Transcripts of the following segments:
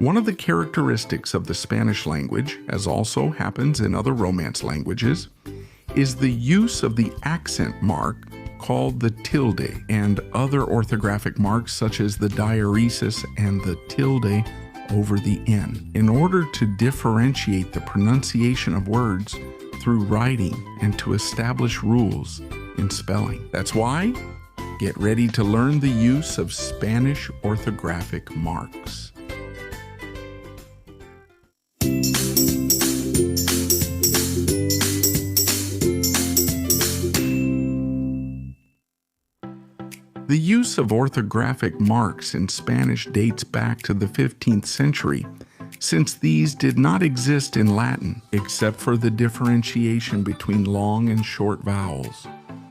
One of the characteristics of the Spanish language, as also happens in other Romance languages, is the use of the accent mark called the tilde and other orthographic marks such as the diaeresis and the tilde over the N in order to differentiate the pronunciation of words through writing and to establish rules in spelling. That's why, get ready to learn the use of Spanish orthographic marks. The use of orthographic marks in Spanish dates back to the 15th century, since these did not exist in Latin except for the differentiation between long and short vowels.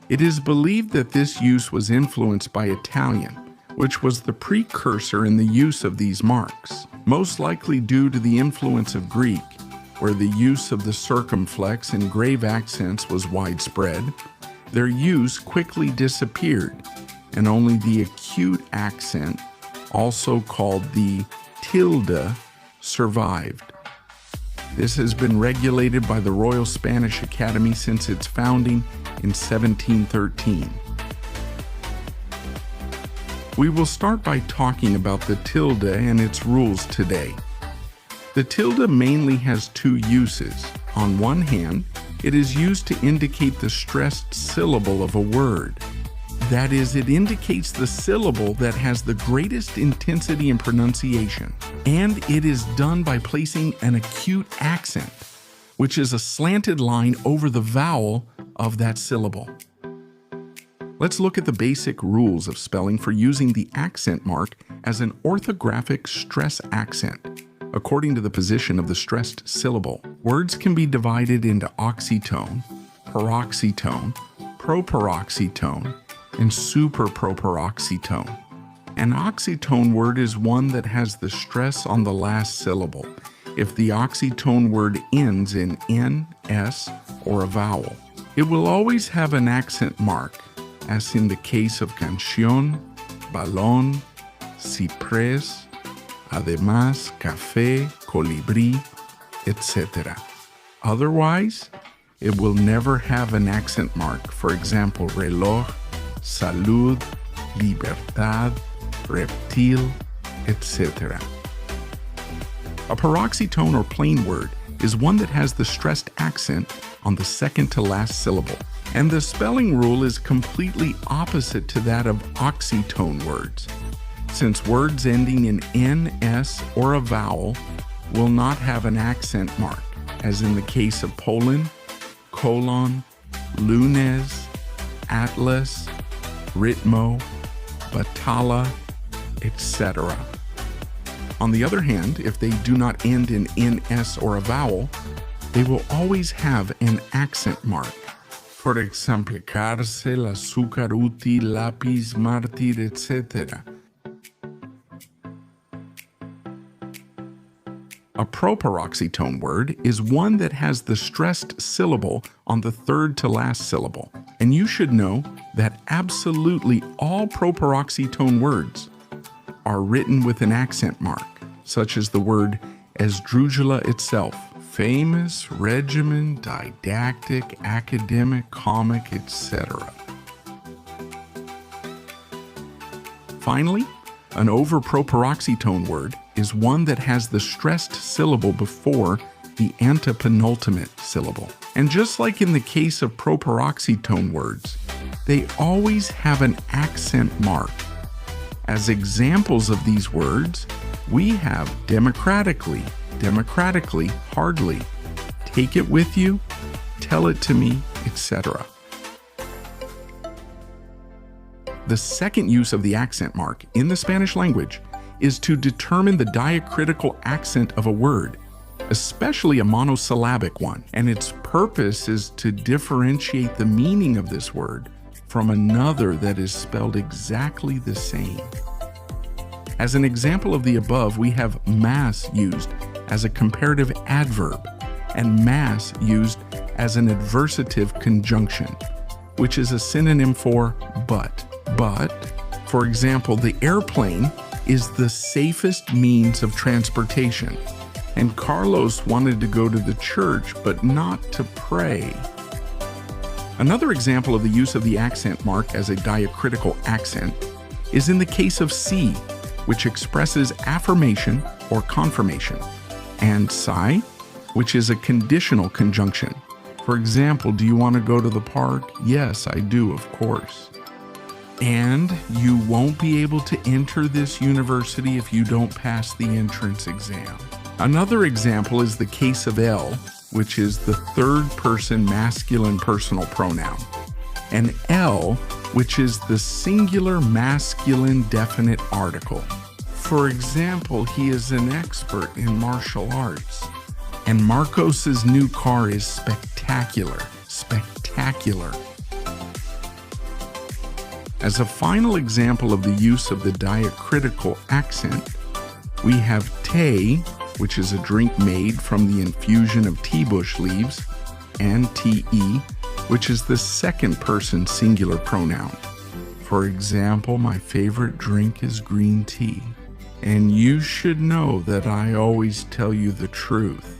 It is believed that this use was influenced by Italian, which was the precursor in the use of these marks, most likely due to the influence of Greek, where the use of the circumflex in grave accents was widespread. Their use quickly disappeared, and only the acute accent, also called the tilde, survived. This has been regulated by the Royal Spanish Academy since its founding in 1713. We will start by talking about the tilde and its rules today. The tilde mainly has two uses. On one hand, it is used to indicate the stressed syllable of a word. That is, it indicates the syllable that has the greatest intensity in pronunciation, and it is done by placing an acute accent, which is a slanted line over the vowel of that syllable. Let's look at the basic rules of spelling for using the accent mark as an orthographic stress accent. According to the position of the stressed syllable, words can be divided into oxytone, paroxytone, proparoxytone, and superproparoxytone. An oxytone word is one that has the stress on the last syllable if the oxytone word ends in N, S, or a vowel. It will always have an accent mark, as in the case of canción, balón, ciprés, además, café, colibrí, etc. Otherwise, it will never have an accent mark, for example, reloj, salud, libertad, reptil, etc. A paroxytone or plain word is one that has the stressed accent on the second to last syllable, and the spelling rule is completely opposite to that of oxytone words, since words ending in N, S, or a vowel will not have an accent mark, as in the case of Poland, colon, lunes, atlas, ritmo, batala, etc. On the other hand, if they do not end in NS or a vowel, they will always have an accent mark. For example, cárcel, azúcar útil, lápiz, mártir, etc. A proparoxytone word is one that has the stressed syllable on the third to last syllable. And you should know that absolutely all proparoxytone words are written with an accent mark, such as the word esdrújula itself, famous, regimen, didactic, academic, comic, etc. Finally, an overproparoxytone word is one that has the stressed syllable before the antepenultimate syllable. And just like in the case of proparoxytone words, they always have an accent mark. As examples of these words, we have democratically, hardly, take it with you, tell it to me, etc. The second use of the accent mark in the Spanish language is to determine the diacritical accent of a word, especially a monosyllabic one, and its purpose is to differentiate the meaning of this word from another that is spelled exactly the same. As an example of the above, we have mass used as a comparative adverb and mass used as an adversative conjunction, which is a synonym for but. But, for example, the airplane is the safest means of transportation, and Carlos wanted to go to the church but not to pray. Another example of the use of the accent mark as a diacritical accent is in the case of si, which expresses affirmation or confirmation, and si, which is a conditional conjunction. For example, do you want to go to the park? Yes, I do, of course. And you won't be able to enter this university if you don't pass the entrance exam. Another example is the case of el, which is the third-person masculine personal pronoun, and el, which is the singular masculine definite article. For example, he is an expert in martial arts, and Marcos's new car is spectacular. Spectacular. As a final example of the use of the diacritical accent, we have te, which is a drink made from the infusion of tea bush leaves, and te, which is the second-person singular pronoun. For example, my favorite drink is green tea, and you should know that I always tell you the truth.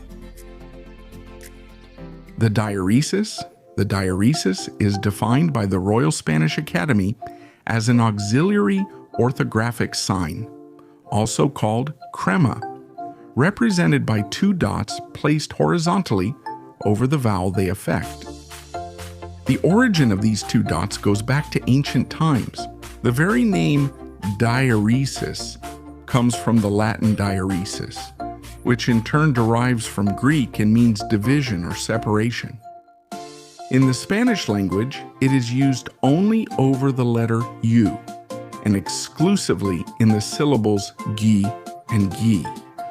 The diaeresis? The diaeresis is defined by the Royal Spanish Academy as an auxiliary orthographic sign, also called crema, represented by two dots placed horizontally over the vowel they affect. The origin of these two dots goes back to ancient times. The very name diaeresis comes from the Latin diaeresis, which in turn derives from Greek and means division or separation. In the Spanish language, it is used only over the letter U and exclusively in the syllables gi and gi.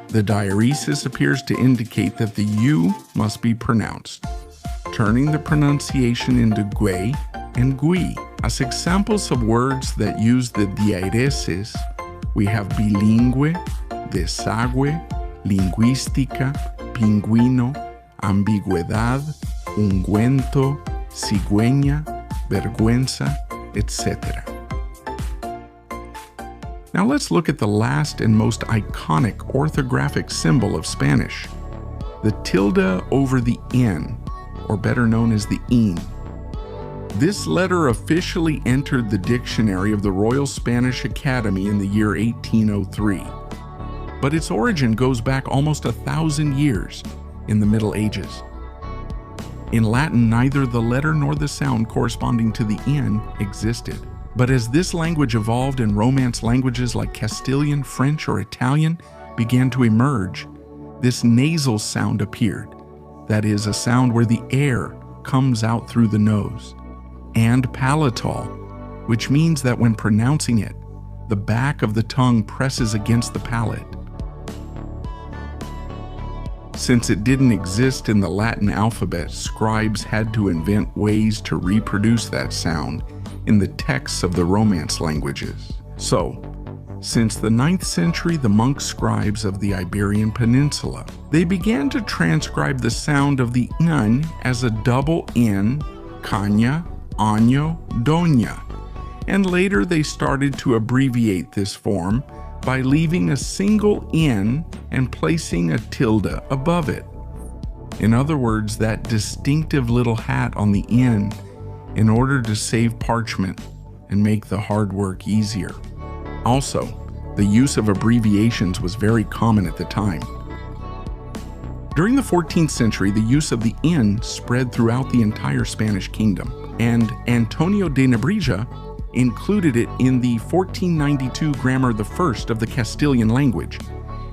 The diaeresis appears to indicate that the U must be pronounced, turning the pronunciation into gue and gui. As examples of words that use the diaeresis, we have bilingüe, desagüe, lingüística, pingüino, ambigüedad, ungüento, cigüeña, vergüenza, etc. Now let's look at the last and most iconic orthographic symbol of Spanish, the tilde over the n, or better known as the in. This letter officially entered the dictionary of the Royal Spanish Academy in the year 1803, but its origin goes back almost 1,000 years in the Middle Ages. In Latin, neither the letter nor the sound corresponding to the n existed. But as this language evolved and Romance languages like Castilian, French, or Italian began to emerge, this nasal sound appeared. That is, a sound where the air comes out through the nose. And palatal, which means that when pronouncing it, the back of the tongue presses against the palate. Since it didn't exist in the Latin alphabet, scribes had to invent ways to reproduce that sound in the texts of the Romance languages. So, since the 9th century, the monk scribes of the Iberian Peninsula, they began to transcribe the sound of the n as a double n, caña, año, doña, and later they started to abbreviate this form by leaving a single n and placing a tilde above it. In other words, that distinctive little hat on the n, in order to save parchment and make the hard work easier. Also, the use of abbreviations was very common at the time. During the 14th century, the use of the n spread throughout the entire Spanish kingdom, and Antonio de Nebrija included it in the 1492 Grammar the First of the Castilian language,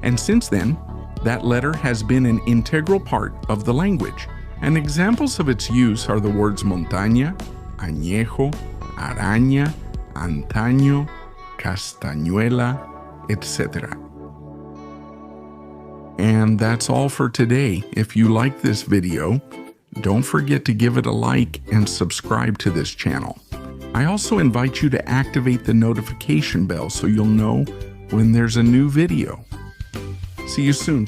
and since then, that letter has been an integral part of the language, and examples of its use are the words montaña, añejo, araña, antaño, castañuela, etc. And that's all for today. If you like this video, don't forget to give it a like and subscribe to this channel. I also invite you to activate the notification bell so you'll know when there's a new video. See you soon.